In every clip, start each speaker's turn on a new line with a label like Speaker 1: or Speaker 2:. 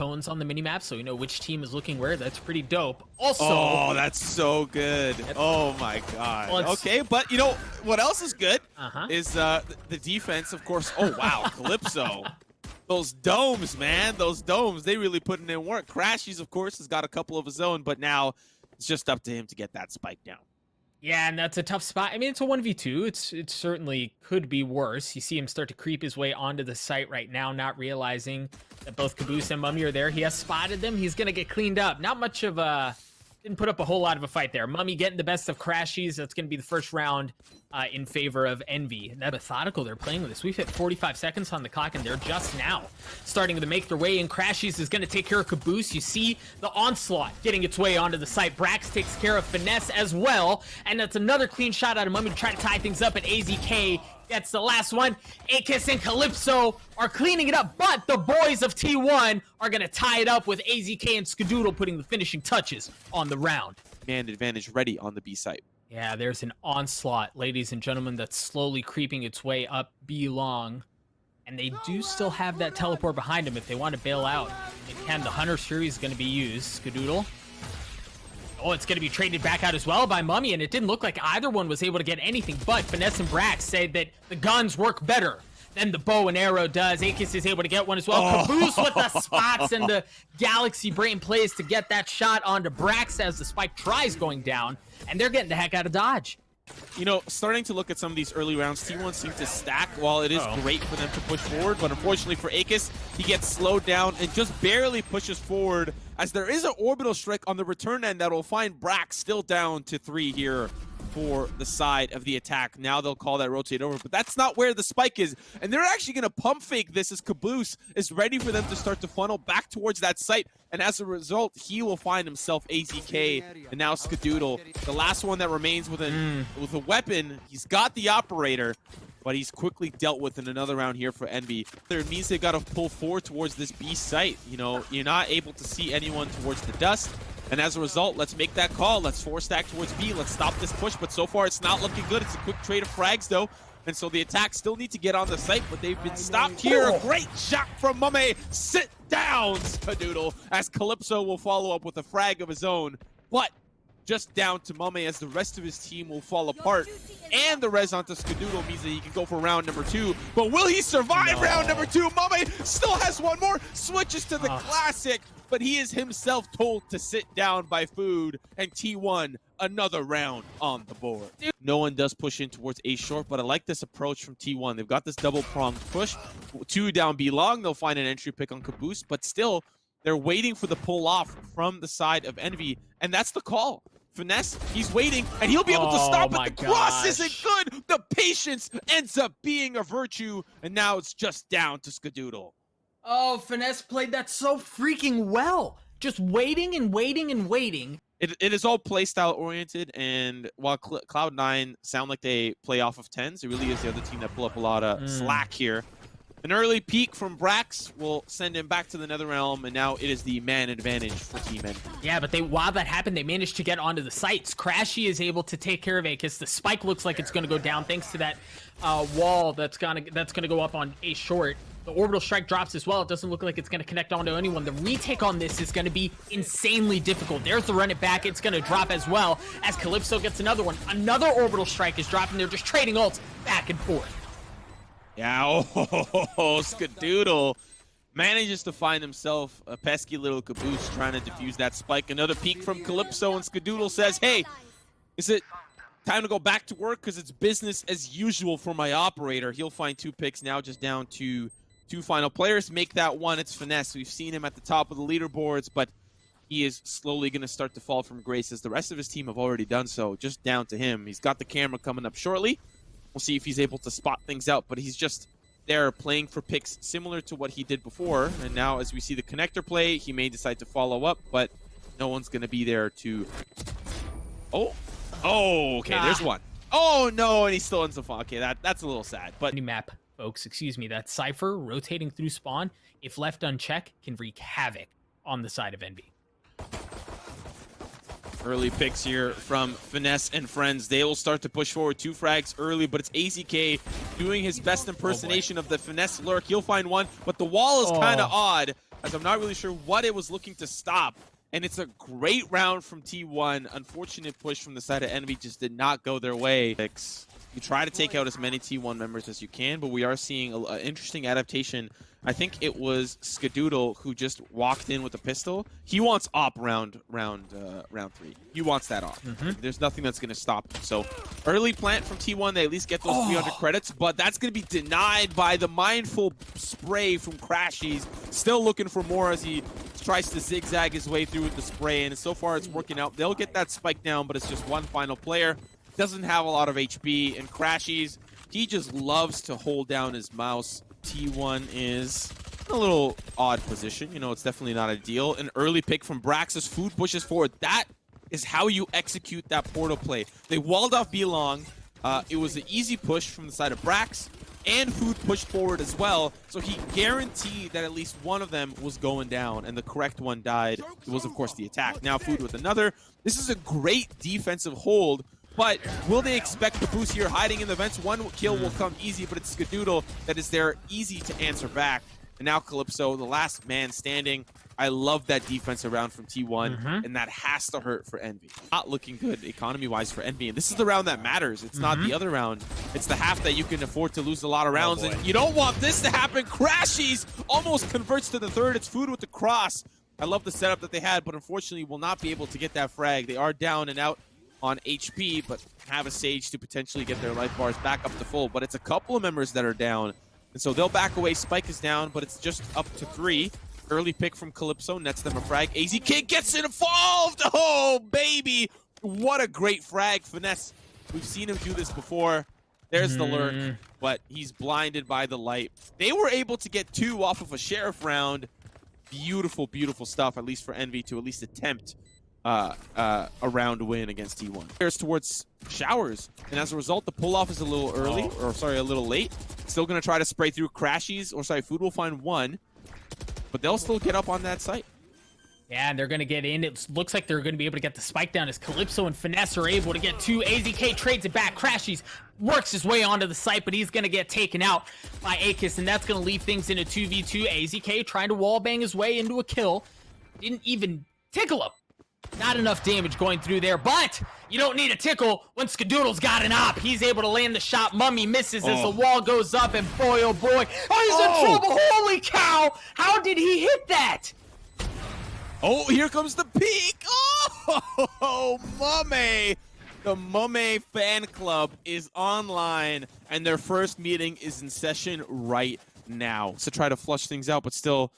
Speaker 1: cones on the minimap, so we know which team is looking where. That's pretty dope. Also,
Speaker 2: oh, that's so good. Oh my god.
Speaker 1: Well,
Speaker 2: okay, but you know what else is good is the defense, of course. Oh wow, Calypso. Those domes, man. Those domes, they really putting in work. Crashies, of course, has got a couple of his own, but now it's just up to him to get that spike down.
Speaker 1: Yeah, and that's a tough spot. I mean, it's a 1v2. It certainly could be worse. You see him start to creep his way onto the site right now, not realizing that both Caboose and Mummy are there. He has spotted them. He's going to get cleaned up. Not much of a... Didn't put up a whole lot of a fight there. Mummy getting the best of Crashies. That's going to be the first round in favor of Envy. That methodical they're playing with this. We've hit 45 seconds on the clock, and they're just now starting to make their way in. Crashies is going to take care of Caboose. You see the Onslaught getting its way onto the site. Brax takes care of Finesse as well, and that's another clean shot out of Mummy to try to tie things up, and AZK gets the last one. Akis and Calypso are cleaning it up, but the boys of T1 are going to tie it up with AZK and Skadoodle putting the finishing touches on the round.
Speaker 2: Man advantage ready on the B site.
Speaker 1: Yeah, there's an Onslaught, ladies and gentlemen, that's slowly creeping its way up B long. And they do still have that teleport behind them if they want to bail out. They can. The Hunter's Fury is going to be used. Skadoodle. Oh, it's going to be traded back out as well by Mummy, and it didn't look like either one was able to get anything, but Finesse and Brax say that the guns work better than the bow and arrow does. Akis is able to get one as well. Caboose with the spots and the Galaxy Brain plays to get that shot onto Brax as the spike tries going down, and they're getting the heck out of dodge.
Speaker 2: You know, starting to look at some of these early rounds, T1 seems to stack while it is great for them to push forward, but unfortunately for Akis, he gets slowed down and just barely pushes forward as there is an orbital strike on the return end that will find Brax still down to 3 here for the side of the attack. Now they'll call that rotate over, but that's not where the spike is. And they're actually going to pump fake this as Caboose is ready for them to start to funnel back towards that site. And as a result, he will find himself AZK and now Skadoodle. The last one that remains with a weapon. He's got the operator, but he's quickly dealt with in another round here for Envy. It means they've got to pull forward towards this B site. You know, you're not able to see anyone towards the dust. And as a result, let's make that call. Let's 4-stack towards B. Let's stop this push. But so far, it's not looking good. It's a quick trade of frags, though. And so the attack still need to get on the site, but they've been stopped here. A great shot from Mame. Sit down, Skadoodle, as Calypso will follow up with a frag of his own. But just down to Mame as the rest of his team will fall apart. And the res onto Skadoodle means that he can go for round number 2. But will he survive round number 2? Mame still has one more. Switches to the classic, but he is himself told to sit down by Food. And T1, another round on the board. No one does push in towards A short, but I like this approach from T1. They've got this double-pronged push. 2 down B long. They'll find an entry pick on Caboose, but still, they're waiting for the pull-off from the side of Envy, and that's the call. Finesse, he's waiting, and he'll be able to stop, but the cross isn't good. The patience ends up being a virtue, and now it's just down to Skadoodle.
Speaker 1: Oh, Finesse played that so freaking well. Just waiting and waiting and waiting.
Speaker 2: It is all playstyle oriented, and while Cloud9 sound like they play off of 10s, it really is the other team that pull up a lot of slack here. An early peek from Brax will send him back to the Netherrealm, and now it is the man advantage for Team Envy.
Speaker 1: Yeah, but while that happened, they managed to get onto the sites. Crashy is able to take care of Akis. The spike looks like it's going to go down thanks to that wall that's gonna go up on A short. The orbital strike drops as well. It doesn't look like it's going to connect onto anyone. The retake on this is going to be insanely difficult. There's the run it back. It's going to drop as well as Calypso gets another one. Another orbital strike is dropping. They're just trading ults back and forth.
Speaker 2: Yeah, Skadoodle manages to find himself a pesky little Caboose trying to defuse that spike. Another peek from Calypso, and Skadoodle says, hey, is it time to go back to work? Because it's business as usual for my operator. He'll find 2 picks now, just down to 2 final players. Make that one. It's Finesse. We've seen him at the top of the leaderboards, but he is slowly going to start to fall from grace as the rest of his team have already done so. Just down to him. He's got the camera coming up shortly. We'll see if he's able to spot things out, but he's just there playing for picks similar to what he did before. And now as we see the connector play, he may decide to follow up, but no one's going to be there to... Oh, okay, there's one. Oh, no, and he still ends up... Okay, that's a little sad, but...
Speaker 1: New map, folks, excuse me. That Cypher rotating through spawn, if left unchecked, can wreak havoc on the side of Envy.
Speaker 2: Early picks here from Finesse and friends. They will start to push forward 2 frags early, but it's AZK doing his best impersonation of the Finesse lurk. He'll find one, but the wall is kind of odd. as I'm not really sure what it was looking to stop. And it's a great round from T1. Unfortunate push from the side of Envy just did not go their way. You try to take out as many T1 members as you can, but we are seeing an interesting adaptation. I think it was Skadoodle who just walked in with a pistol. He wants op round 3. He wants that op. There's nothing that's going to stop him. So early plant from T1, they at least get those 300 credits, but that's going to be denied by the mindful spray from Crashies. Still looking for more as he tries to zigzag his way through with the spray, and so far it's working out. They'll get that spike down, but it's just one final player. Doesn't have a lot of HP, and Crashies, he just loves to hold down his mouse. T1 is in a little odd position. You know, it's definitely not ideal. An early pick from Brax's Food pushes forward. That is how you execute that portal play. They walled off B-Long. It was an easy push from the side of Brax, and Food pushed forward as well. So he guaranteed that at least one of them was going down, and the correct one died. It was, of course, the attack. Now Food with another. This is a great defensive hold. But will they expect the boost here hiding in the vents? One kill will come easy, but it's Skadoodle that is there easy to answer back. And now Calypso, the last man standing. I love that defense around from T1, and that has to hurt for Envy. Not looking good economy-wise for Envy, and this is the round that matters. It's not the other round. It's the half that you can afford to lose a lot of rounds, and you don't want this to happen. Crashies almost converts to the third. It's Food with the cross. I love the setup that they had, but unfortunately will not be able to get that frag. They are down and out on HP, but have a Sage to potentially get their life bars back up to full. But it's a couple of members that are down, and so they'll back away. Spike is down, but it's just up to 3. Early pick from Calypso nets them a frag. AZK gets involved! Oh, baby! What a great frag finesse. We've seen him do this before. There's the lurk, but he's blinded by the light. They were able to get 2 off of a Sheriff round. Beautiful, beautiful stuff, at least for Envy to at least attempt a round win against T1. There's towards Showers, and as a result, the pull-off is a little early, or sorry, a little late. Still gonna try to spray through Crashies, or sorry, Food will find 1, but they'll still get up on that site.
Speaker 1: Yeah, and they're going to get in. It looks like they're going to be able to get the spike down as Calypso and Finesse are able to get 2. AZK trades it back. Crashies works his way onto the site, but he's going to get taken out by Akis, and that's going to leave things in a 2v2. AZK trying to wallbang his way into a kill. Didn't even tickle him. Not enough damage going through there, but you don't need a tickle when Skadoodle's got an op. He's able to land the shot. Mummy misses as the wall goes up, and boy, oh boy. Oh, he's in trouble. Holy cow. How did he hit that?
Speaker 2: Oh, here comes the peak. Oh, Mummy. The Mummy fan club is online, and their first meeting is in session right now. So try to flush things out, but still,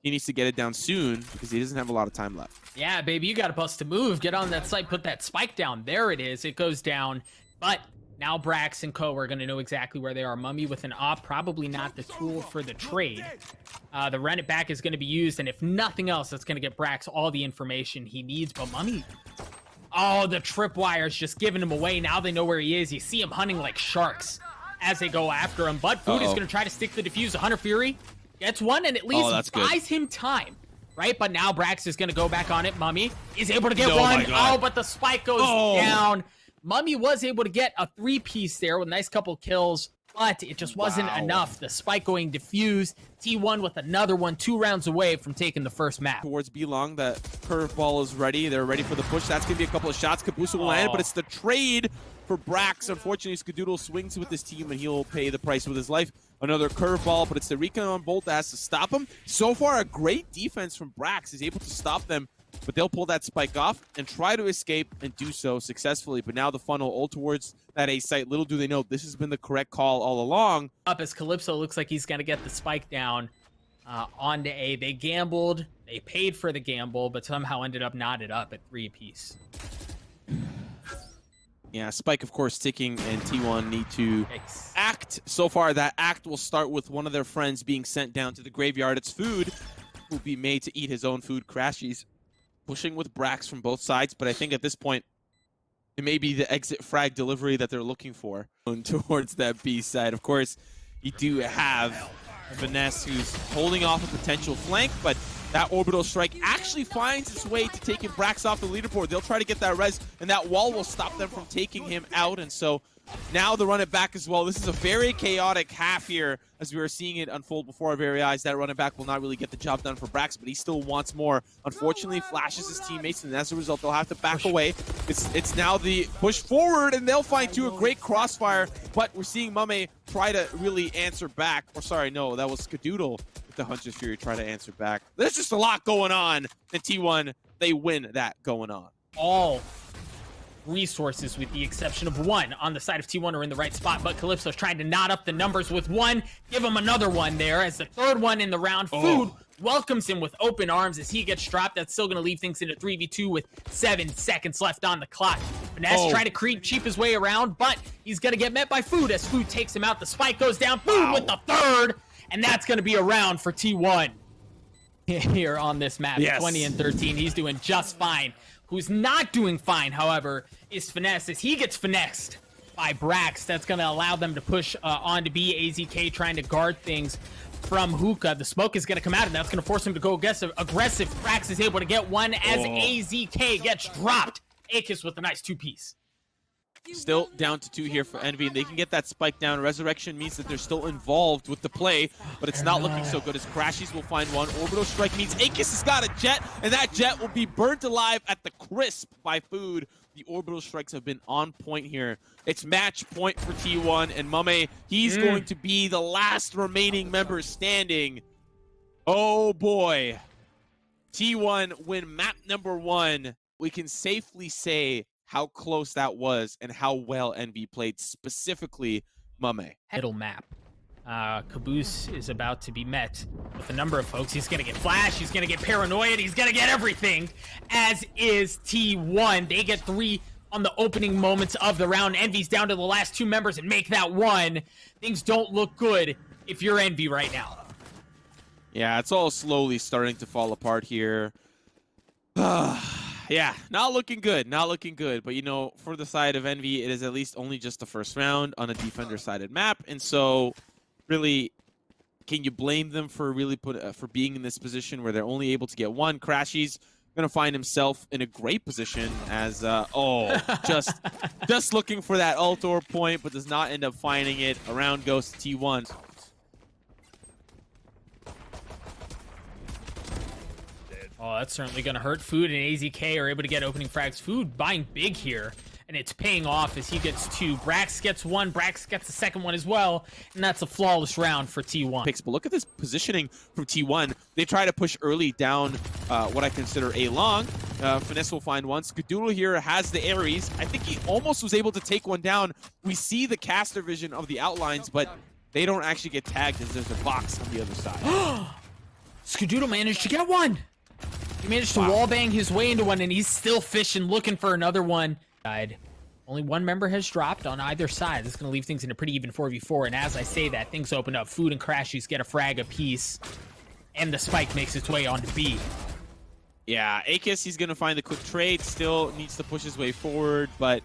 Speaker 2: he needs to get it down soon because he doesn't have a lot of time left.
Speaker 1: Yeah, baby, you got to bust a move. Get on that site, put that spike down. There it is. It goes down, but now Brax and Co are going to know exactly where they are. Mummy with an op, probably not the tool for the trade. The run it back is going to be used, and if nothing else, that's going to get Brax all the information he needs. But Mummy, oh, the tripwire's just giving him away. Now they know where he is. You see him hunting like sharks as they go after him. But Food is going to try to stick the defuse. Hunter Fury gets one, and at least buys him time. Right, but now Brax is going to go back on it. Mummy is able to get one. Oh, but the spike goes down. Mummy was able to get a 3-piece there with a nice couple kills, but it just wasn't enough. The spike going diffused. T1 with another one, 2 rounds away from taking the first map.
Speaker 2: Towards B-Long, that curveball is ready. They're ready for the push. That's going to be a couple of shots. Caboose will land, but it's the trade for Brax. Unfortunately, Skadoodle swings with this team, and he'll pay the price with his life. Another curveball, but it's the recon on Bolt that has to stop him. So far, a great defense from Brax. He's able to stop them, but they'll pull that spike off and try to escape and do so successfully. But now the funnel all towards that A site. Little do they know, this has been the correct call all along.
Speaker 1: Up as Calypso looks like he's going to get the spike down onto A. They gambled. They paid for the gamble, but somehow ended up knotted up at 3 apiece.
Speaker 2: Yeah, spike, of course, ticking, and T1 need to act. So far, that act will start with one of their friends being sent down to the graveyard. It's Food, who will be made to eat his own food. Crashies pushing with Brax from both sides, but I think at this point, it may be the exit frag delivery that they're looking for towards that B side. Of course, you do have Finesse, who's holding off a potential flank, but that orbital strike actually finds its way to taking Brax off the leaderboard. They'll try to get that res, and that wall will stop them from taking him out, and so Now the run it back as well. This is a very chaotic half here as we are seeing it unfold before our very eyes. That run it back will not really get the job done for Brax, but he still wants more. Unfortunately, flashes his teammates, and as a result, they'll have to back away. It's now the push forward, and they'll find two a great crossfire, but we're seeing Mame try to really answer back. Or sorry, no, that was Skadoodle with the Hunter's Fury try to answer back. There's just a lot going on, and T1, they win that going on.
Speaker 1: All resources, with the exception of one on the side of T1, are in the right spot, but Calypso's trying to knot up the numbers with one. Give him another one there as the third one in the round. Food welcomes him with open arms as he gets dropped. That's still going to leave things into 3v2 with 7 seconds left on the clock. Finesse trying to creep cheap his way around, but he's going to get met by Food as Food takes him out. The spike goes down. Food with the third, and that's going to be a round for T1 here on this map. 20 and 13. He's doing just fine. Who's not doing fine, however, is Finesse, as he gets finessed by Brax. That's going to allow them to push on to B. AZK trying to guard things from Hookah. The smoke is going to come out, and that's going to force him to go aggressive. Brax is able to get one as AZK gets dropped. Akis with a nice two-piece.
Speaker 2: Still down to 2 here for Envy, and they can get that spike down. Resurrection means that they're still involved with the play, but it's not looking so good as Crashies will find one. Orbital Strike means Akis has got a jet, and that jet will be burnt alive at the crisp by Food. The Orbital Strikes have been on point here. It's match point for T1, and Mame, he's going to be the last remaining member standing. Oh boy. T1 win map number 1. We can safely say how close that was and how well Envy played, specifically Mame.
Speaker 1: Middle map. Caboose is about to be met with a number of folks. He's going to get flash, he's going to get paranoid, he's going to get everything, as is T1. They get 3 on the opening moments of the round. Envy's down to the last 2 members and make that 1. Things don't look good if you're Envy right now.
Speaker 2: Yeah, it's all slowly starting to fall apart here. Yeah, not looking good, not looking good. But, you know, for the side of Envy, it is at least only just the first round on a defender-sided map. And so, really, can you blame them for really for being in this position where they're only able to get 1? Crashies going to find himself in a great position as, just looking for that ult point, but does not end up finding it. Around goes T1.
Speaker 1: Oh, that's certainly going to hurt. Food and AZK are able to get opening frags. Food buying big here, and it's paying off as he gets 2. Brax gets 1. Brax gets the second one as well, and that's a flawless round for T1.
Speaker 2: But look at this positioning from T1. They try to push early down what I consider a long. Finesse will find one. Skadoodle here has the Ares. I think he almost was able to take one down. We see the caster vision of the outlines, but they don't actually get tagged as there's a box on the other side.
Speaker 1: Skadoodle managed to get one. He managed to wallbang his way into one, and he's still fishing, looking for another one. Only 1 member has dropped on either side. This is going to leave things in a pretty even 4v4, and as I say that, things open up. Food and Crashies get a frag apiece, and the spike makes its way onto B.
Speaker 2: Yeah, Akis, he's going to find the quick trade. Still needs to push his way forward, but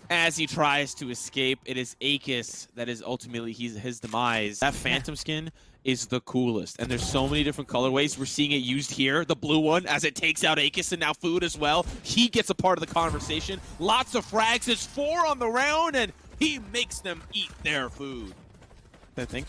Speaker 2: as he tries to escape, it is Akis that is ultimately his demise. That Phantom skin is the coolest, and there's so many different colorways. We're seeing it used here, the blue one, as it takes out Akis, and now Food as well. He gets a part of the conversation. Lots of frags. There's 4 on the round, and he makes them eat their food. I think.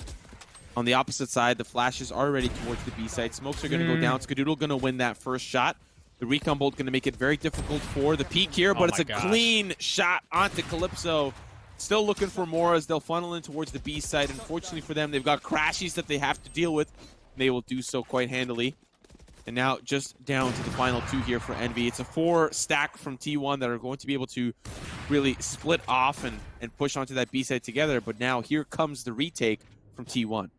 Speaker 2: On the opposite side, the flashes are ready towards the B side. Smokes are going to go down. Skadoodle going to win that first shot. The recon bolt going to make it very difficult for the peak here, but it's a clean shot onto Calypso. Still looking for more as they'll funnel in towards the B side. Unfortunately for them, they've got Crashies that they have to deal with. They will do so quite handily. And now just down to the final 2 here for Envy. It's a 4 stack from T1 that are going to be able to really split off and push onto that B side together. But now here comes the retake from T1.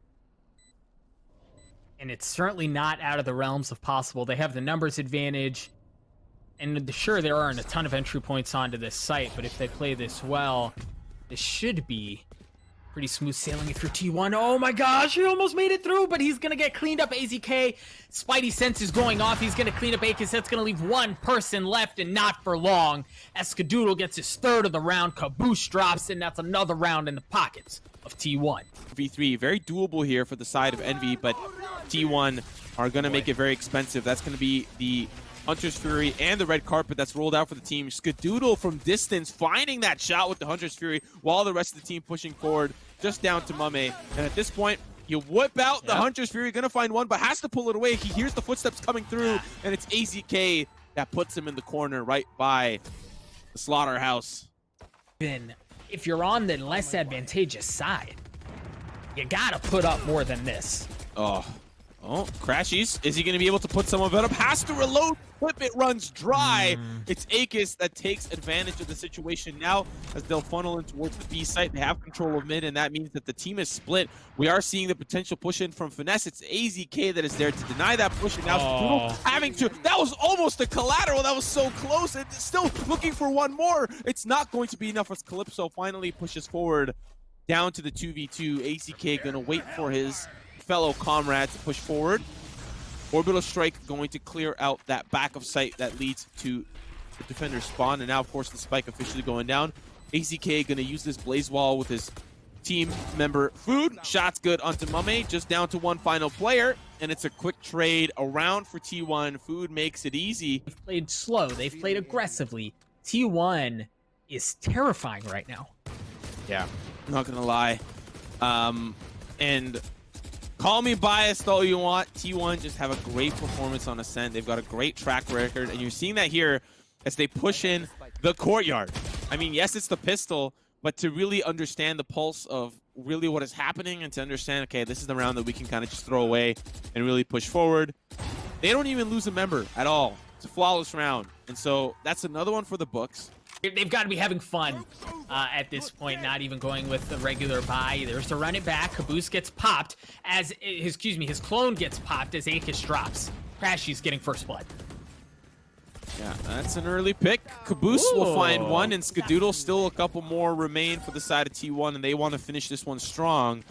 Speaker 1: And it's certainly not out of the realms of possible. They have the numbers advantage. And sure, there aren't a ton of entry points onto this site, but if they play this well, this should be pretty smooth sailing if you're T1. Oh my gosh, he almost made it through, but he's going to get cleaned up. AZK, Spidey sense is going off. He's going to clean up Akis. That's going to leave 1 person left, and not for long. As Skadoodle gets his 3rd of the round, Caboose drops, and that's another round in the pockets of T1.
Speaker 2: V3, very doable here for the side of Envy, but T1 are going to make it very expensive. That's going to be the Hunter's Fury and the red carpet that's rolled out for the team. Skadoodle from distance finding that shot with the Hunter's Fury while the rest of the team pushing forward just down to Mame. And at this point, you whip out the Hunter's Fury, gonna find one, but has to pull it away. He hears the footsteps coming through, and it's AZK that puts him in the corner right by the slaughterhouse.
Speaker 1: Then, if you're on the less advantageous side, you gotta put up more than this.
Speaker 2: Oh, Crashies. Is he going to be able to put some of it up? Has to reload. Flip, it runs dry. It's Akis that takes advantage of the situation now as they'll funnel in towards the B site. They have control of mid, and that means that the team is split. We are seeing the potential push in from Finesse. It's AZK that is there to deny that push, and now Skadoodle having to. That was almost a collateral. That was so close. It's still looking for one more. It's not going to be enough as Calypso finally pushes forward down to the 2v2. AZK going to wait for his fellow comrade to push forward. Orbital Strike going to clear out that back of sight that leads to the defender's spawn, and now of course the spike officially going down. AZK going to use this blaze wall with his team member Food. Shots good onto Mame, just down to one final player, and it's a quick trade around for T1. Food makes it easy.
Speaker 1: They've played slow, they've played aggressively. T1 is terrifying right now.
Speaker 2: Yeah, not gonna lie. And call me biased all you want. T1 just have a great performance on Ascent. They've got a great track record, and you're seeing that here as they push in the courtyard. I mean, yes, it's the pistol, but to really understand the pulse of really what is happening and to understand, okay, this is the round that we can kind of just throw away and really push forward. They don't even lose a member at all. It's a flawless round. And so that's another one for the books.
Speaker 1: They've got to be having fun at this point, not even going with the regular buy. There's to run it back. Caboose gets popped as, his clone gets popped as Akis drops. Crashy's getting first blood.
Speaker 2: Yeah, that's an early pick. Caboose will find one, and Skadoodle still a couple more remain for the side of T1, and they want to finish this one strong.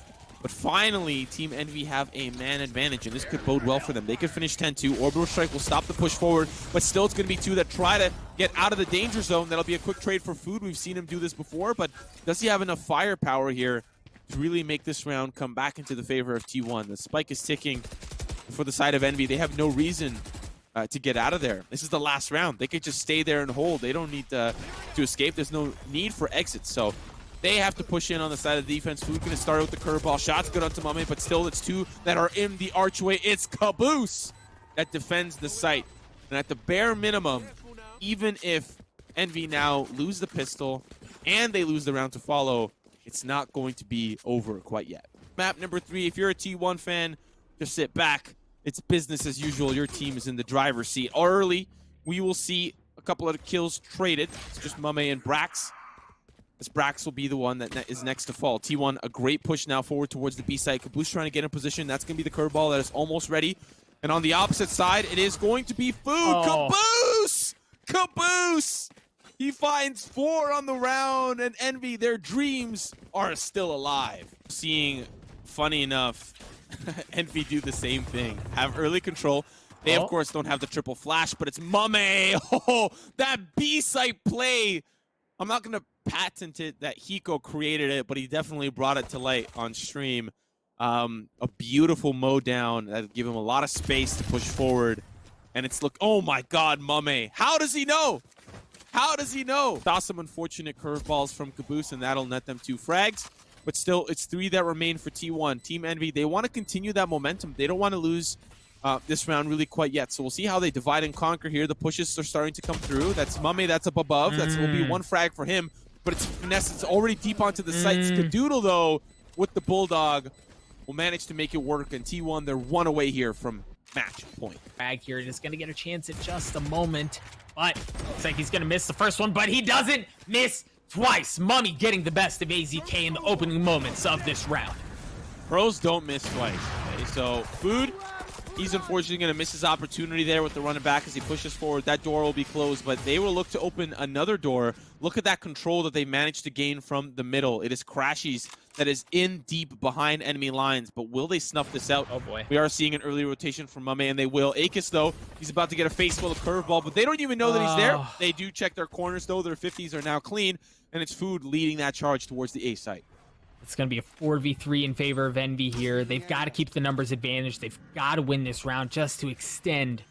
Speaker 2: But finally, Team Envy have a man advantage, and this could bode well for them. They could finish 10-2. Orbital Strike will stop the push forward, but still it's going to be two that try to get out of the danger zone. That'll be a quick trade for Food. We've seen him do this before, but does he have enough firepower here to really make this round come back into the favor of T1? The spike is ticking for the side of Envy. They have no reason to get out of there. This is the last round. They could just stay there and hold. They don't need to escape. There's no need for exits, so they have to push in on the side of the defense. Food going to start with the curveball. Shots good onto Mame, but still it's two that are in the archway. It's Caboose that defends the site. And at the bare minimum, even if Envy now lose the pistol and they lose the round to follow, it's not going to be over quite yet. Map number 3, if you're a T1 fan, just sit back. It's business as usual. Your team is in the driver's seat. Early, we will see a couple of kills traded. It's just Mame and Brax. As Brax will be the one that is next to fall. T1, a great push now forward towards the B side. Caboose trying to get in position. That's going to be the curveball that is almost ready. And on the opposite side, it is going to be Food. Caboose! Caboose! He finds 4 on the round, and Envy, their dreams are still alive. Seeing, funny enough, Envy do the same thing. Have early control. They, of course, don't have the triple flash, but it's Mame. Oh, that B site play. I'm not going to patent it that Hiko created it, but he definitely brought it to light on stream. A beautiful mow down that give him a lot of space to push forward. And it's oh my God, Mame. How does he know? How does he know? Saw some unfortunate curveballs from Caboose, and that'll net them 2 frags. But still, it's 3 that remain for T1. Team Envy, they want to continue that momentum. They don't want to lose this round really quite yet. So we'll see how they divide and conquer here. The pushes are starting to come through. That's Mame, that's up above. That will be 1 frag for him. But it's Finesse. It's already deep onto the site. Skadoodle, though, with the Bulldog, will manage to make it work. And T1, they're 1 away here from match point.
Speaker 1: Frag here is going to get a chance at just a moment. But looks like he's going to miss the first one, but he doesn't miss twice. Mummy getting the best of AZK in the opening moments of this round.
Speaker 2: Pros don't miss twice. Okay? So Food, he's unfortunately going to miss his opportunity there with the running back as he pushes forward. That door will be closed, but they will look to open another door. Look at that control that they managed to gain from the middle. It is Crashies that is in deep behind enemy lines, but will they snuff this out?
Speaker 1: Oh boy.
Speaker 2: We are seeing an early rotation from Mame, and they will. Akis, though, he's about to get a face full of curveball, but they don't even know that he's there. They do check their corners, though. Their 50s are now clean, and it's Food leading that charge towards the A site.
Speaker 1: It's going to be a 4v3 in favor of Envy here. They've got to keep the numbers advantage. They've got to win this round just to extend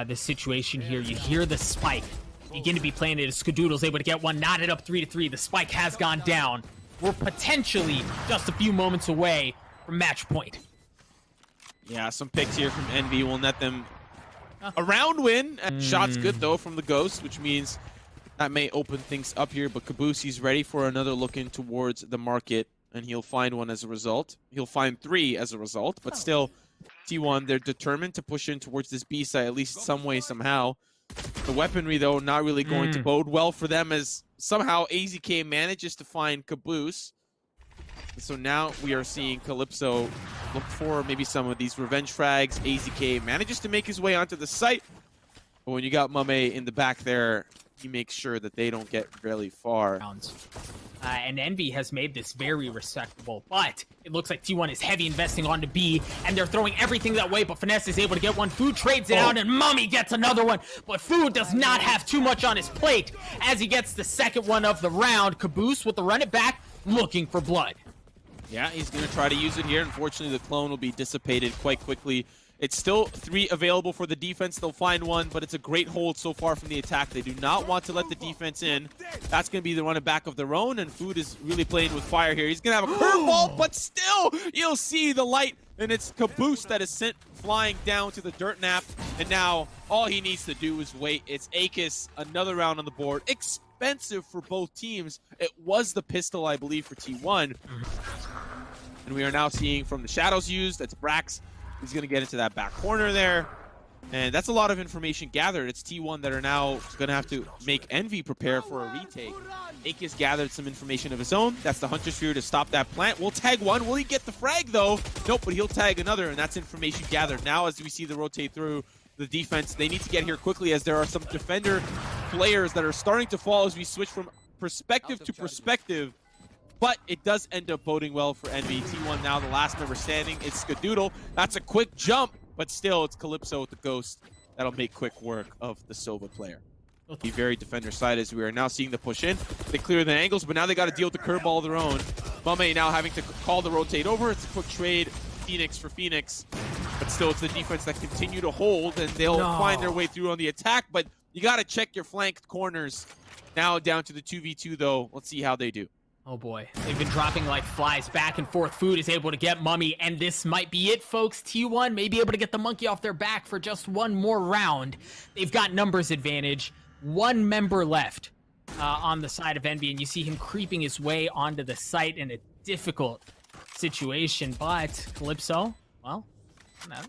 Speaker 1: the situation here. You hear the spike begin to be planted as Skadoodle's able to get one, knotted up 3-3. The spike has gone down. We're potentially just a few moments away from match point.
Speaker 2: Yeah, some picks here from Envy will net them a round win. Shot's good though from the Ghost, which means that may open things up here. But Caboose, he's ready for another look in towards the market, and he'll find one as a result. He'll find 3 as a result, but still, T1, they're determined to push in towards this B side at least some way, somehow. The weaponry, though, not really going to bode well for them as somehow AZK manages to find Caboose. So now we are seeing Calypso look for maybe some of these revenge frags. AZK manages to make his way onto the site. But when you got Mame in the back there, he makes sure that they don't get really far.
Speaker 1: And Envy has made this very respectable, but it looks like T1 is heavy investing onto B, and they're throwing everything that way, but Finesse is able to get one. Food trades it out, and Mummy gets another one, but Food does not have too much on his plate as he gets the second one of the round. Caboose with the run it back, looking for blood.
Speaker 2: Yeah, he's going to try to use it here. Unfortunately, the clone will be dissipated quite quickly. It's still 3 available for the defense. They'll find one, but it's a great hold so far from the attack. They do not want to let the defense in. That's going to be the running back of their own, and Food is really playing with fire here. He's going to have a curveball, but still, you'll see the light, and it's Caboose that is sent flying down to the dirt nap, and now all he needs to do is wait. It's Akis, another round on the board. Expensive for both teams. It was the pistol, I believe, for T1. And we are now seeing from the shadows used, that's Brax. He's going to get into that back corner there. And that's a lot of information gathered. It's T1 that are now going to have to make Envy prepare for a retake. Akis gathered some information of his own. That's the Hunter Sphere to stop that plant. We'll tag one. Will he get the frag, though? Nope, but he'll tag another, and that's information gathered. Now, as we see the rotate through the defense, they need to get here quickly as there are some defender players that are starting to fall as we switch from perspective to perspective. But it does end up boding well for Envy. T1 now the last member standing. It's Skadoodle. That's a quick jump, but still it's Calypso with the Ghost. That'll make quick work of the Sova player. Be very defender side as we are now seeing the push in. They clear the angles, but now they got to deal with the curveball of their own. Mame now having to call the rotate over. It's a quick trade, Phoenix for Phoenix. But still it's the defense that continue to hold, and they'll find their way through on the attack. But you got to check your flanked corners. Now down to the 2v2 though. Let's see how they do.
Speaker 1: Oh boy, they've been dropping like flies back and forth. Food is able to get Mummy, and this might be it, folks. T1 may be able to get the monkey off their back for just one more round. They've got numbers advantage. 1 member left on the side of Envy, and you see him creeping his way onto the site in a difficult situation. But Calypso, well,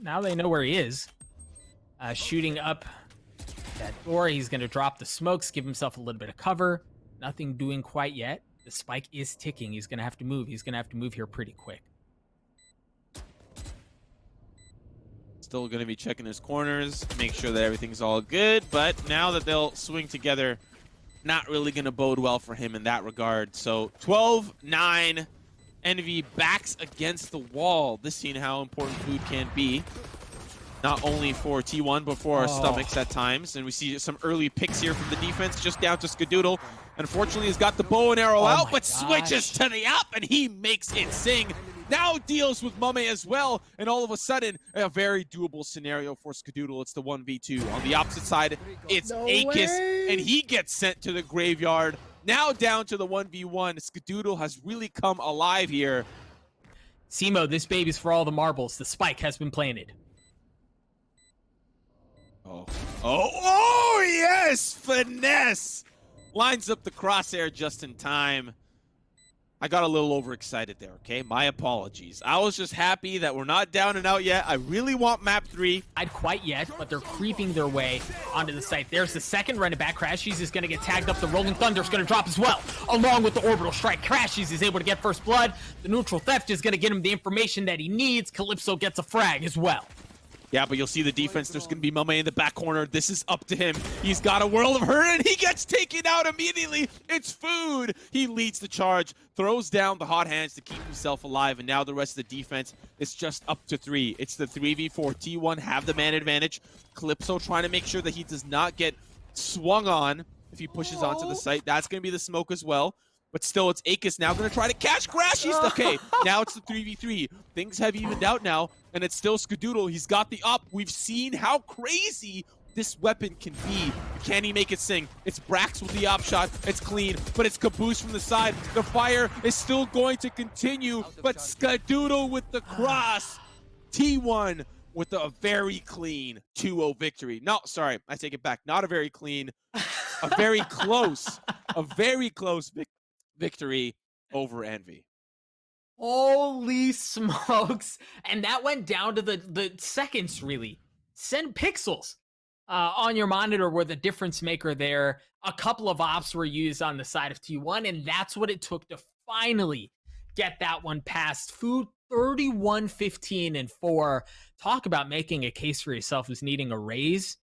Speaker 1: now they know where he is. Shooting up that door, he's going to drop the smokes, give himself a little bit of cover. Nothing doing quite yet. The spike is ticking. He's going to have to move. He's going to have to move here pretty quick.
Speaker 2: Still going to be checking his corners, make sure that everything's all good. But now that they'll swing together, not really going to bode well for him in that regard. So 12-9, Envy backs against the wall. This scene how important Food can be. Not only for T1, but for our stomachs at times. And we see some early picks here from the defense, just down to Skadoodle. Unfortunately, he's got the bow and arrow out, but switches to the up, and he makes it sing. Now deals with Mame as well, and all of a sudden, a very doable scenario for Skadoodle. It's the 1v2. On the opposite side, it's Akis, and he gets sent to the graveyard. Now down to the 1v1. Skadoodle has really come alive here.
Speaker 1: SIMO, this baby's for all the marbles. The spike has been planted.
Speaker 2: Oh, yes! Finesse! Lines up the crosshair just in time. I got a little overexcited there, okay? My apologies. I was just happy that we're not down and out yet. I really want map 3.
Speaker 1: Not quite yet, but they're creeping their way onto the site. There's the second run it back. Crashies is going to get tagged up. The Rolling Thunder's going to drop as well, along with the Orbital Strike. Crashies is able to get first blood. The Neutral Theft is going to get him the information that he needs. Calypso gets a frag as well.
Speaker 2: Yeah, but you'll see the defense. There's going to be Mame in the back corner. This is up to him. He's got a World of Hurt, and he gets taken out immediately. It's Food. He leads the charge, throws down the hot hands to keep himself alive, and now the rest of the defense is just up to 3. It's the 3v4. T1 have the man advantage. Calypso trying to make sure that he does not get swung on if he pushes onto the site. That's going to be the smoke as well. But still, it's Akis now going to try to catch Crashies. Okay, now it's the 3v3. Things have evened out now, and it's still Skadoodle. He's got the up. We've seen how crazy this weapon can be. Can he make it sing? It's Brax with the op shot. It's clean, but it's Caboose from the side. The fire is still going to continue, but Skadoodle with the cross. T1 with a very clean 2-0 victory. No, sorry, I take it back. Not a very clean, a very close, victory over Envy.
Speaker 1: Holy smokes. And that went down to the seconds, really. Send pixels on your monitor were the difference maker there. A couple of ops were used on the side of T1, and that's what it took to finally get that one past. Food 31-15-4. Talk about making a case for yourself who's needing a raise.